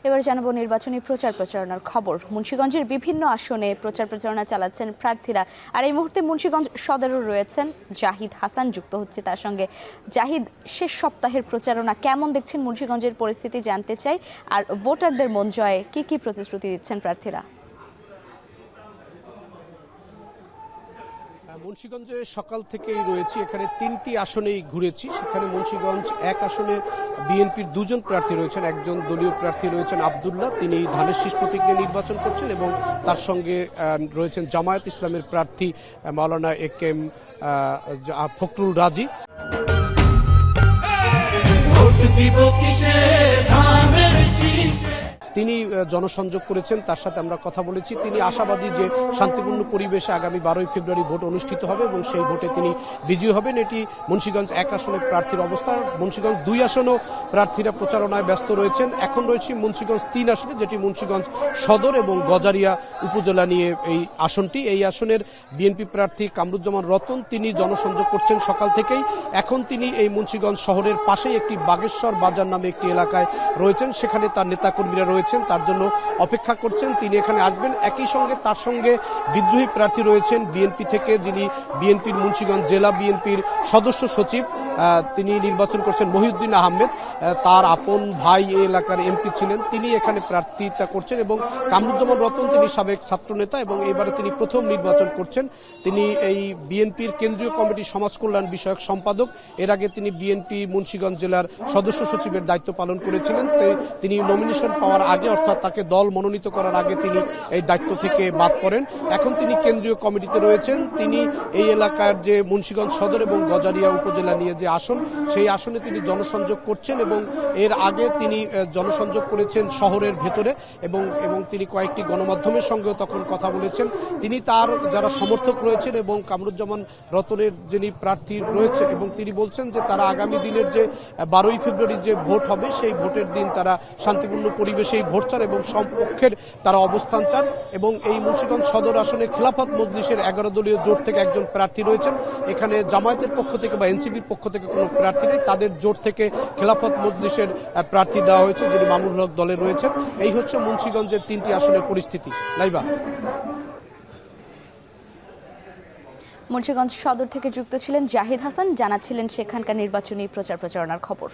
এবার জানাবো নির্বাচনী প্রচারণার খবর। মুন্সিগঞ্জের বিভিন্ন আসনে প্রচারণা চালাচ্ছেন প্রার্থীরা। আর এই মুহূর্তে মুন্সিগঞ্জ সদরেও রয়েছেন জাহিদ হাসান, যুক্ত হচ্ছে তার সঙ্গে। জাহিদ, শেষ সপ্তাহের প্রচারণা কেমন দেখছেন? মুন্সিগঞ্জের পরিস্থিতি জানতে চাই। আর ভোটারদের মন জয়ে কি প্রতিশ্রুতি দিচ্ছেন প্রার্থীরা? মুন্সিগঞ্জে সকাল থেকেই রয়েছি, এখানে 3টি আসনেই ঘুরেছি। সেখানে মুন্সিগঞ্জ 1 আসনে বিএনপির 2জন প্রার্থী রয়েছেন। একজন দলীয় প্রার্থী রয়েছেন আব্দুল্লাহ, তিনি ধানের শীষ প্রতীক নিয়ে নির্বাচন করছেন, এবং তার সঙ্গে রয়েছেন জামায়াত ইসলামের প্রার্থী মাওলানা একেএম ফখরুল রাজি। তিনি জনসংযোগ করেছেন, তার সাথে আমরা কথা বলেছি। তিনি আশাবাদী যে শান্তিপূর্ণ পরিবেশে আগামী 12ই ফেব্রুয়ারি ভোট অনুষ্ঠিত হবে এবং সেই ভোটে তিনি বিজয়ী হবেন। এটি মুন্সিগঞ্জ 1 আসনের প্রার্থীর অবস্থা। মুন্সিগঞ্জ 2 আসনেও প্রার্থীরা প্রচারণায় ব্যস্ত রয়েছেন। এখন রয়েছে মুন্সিগঞ্জ 3 আসনে, যেটি মুন্সিগঞ্জ সদর এবং গজারিয়া উপজেলা নিয়ে এই আসনটি। এই আসনের বিএনপি প্রার্থী কামরুজ্জামান রতন, তিনি জনসংযোগ করছেন সকাল থেকেই। এখন তিনি এই মুন্সিগঞ্জ শহরের পাশেই একটি বাগেশ্বর বাজার নামে একটি এলাকায় রয়েছেন, সেখানে তার নেতাকর্মীরা রয়েছেন, তার জন্য অপেক্ষা করছেন। তিনি এখানে আসবেন। একই সঙ্গে তার সঙ্গে বিদ্রোহী প্রার্থী রয়েছেন বিএনপি থেকে, যিনি বিএনপির মুন্সিগঞ্জ জেলা বিএনপির সদস্য সচিব, তিনি নির্বাচন করছেন মহিউদ্দিন আহমেদ। তার আপন ভাই এই এলাকার এমপি ছিলেন, তিনি এখানে প্রার্থিতা করছেন। এবং কামরুজ্জামান রতন, তিনি সাবেক ছাত্রনেতা এবং এবারে তিনি প্রথম নির্বাচন করছেন। তিনি এই বিএনপির কেন্দ্রীয় কমিটির সমাজ কল্যাণ বিষয়ক সম্পাদক। এর আগে তিনি বিএনপি মুন্সিগঞ্জ জেলার সদস্য সচিবের দায়িত্ব পালন করেছিলেন। তিনি নমিনেশন পাওয়ার আগে, অর্থাৎ তাকে দল মনোনীত করার আগে তিনি এই দায়িত্ব থেকে বাদ পড়েন। এখন তিনি কেন্দ্রীয় কমিটিতে রয়েছেন। তিনি এই এলাকার যে মুন্সিগঞ্জ সদর এবং গজারিয়া উপজেলা নিয়ে যে আসন, সেই আসনে তিনি জনসংযোগ করছেন এবং এর আগে তিনি জনসংযোগ করেছেন শহরের ভেতরে এবং তিনি কয়েকটি গণমাধ্যমের সঙ্গেও তখন কথা বলেছেন। তিনি তার যারা সমর্থক রয়েছেন এবং কামরুজ্জামান রতনের যিনি প্রার্থী রয়েছে, এবং তিনি বলছেন যে তারা আগামী দিনের যে 12ই ফেব্রুয়ারি যে ভোট হবে, সেই ভোটের দিন তারা শান্তিপূর্ণ পরিবেশে ভোট চান এবং সম্পক্ষের তারা অবস্থান চান। এবং এই মুন্সিগঞ্জ সদর আসনে খেলাফত মজলিসের 11 দলীয় জোট থেকে একজন প্রার্থী রয়েছেন। এখানে জামায়াতের পক্ষ থেকে বা এনসিপির পক্ষ থেকে কোনো প্রার্থী নেই, তাদের জোট থেকে খেলাফত মজলিসের প্রার্থী দেওয়া হয়েছে, যিনি মামুনুল হক দলে রয়েছেন। এই হচ্ছে মুন্সিগঞ্জের 3টি আসনের পরিস্থিতি। লাইবা, মুন্সিগঞ্জ সদর থেকে যুক্ত ছিলেন জাহিদ হাসান, জানাচ্ছিলেন সেখানকার নির্বাচনী প্রচারণার খবর।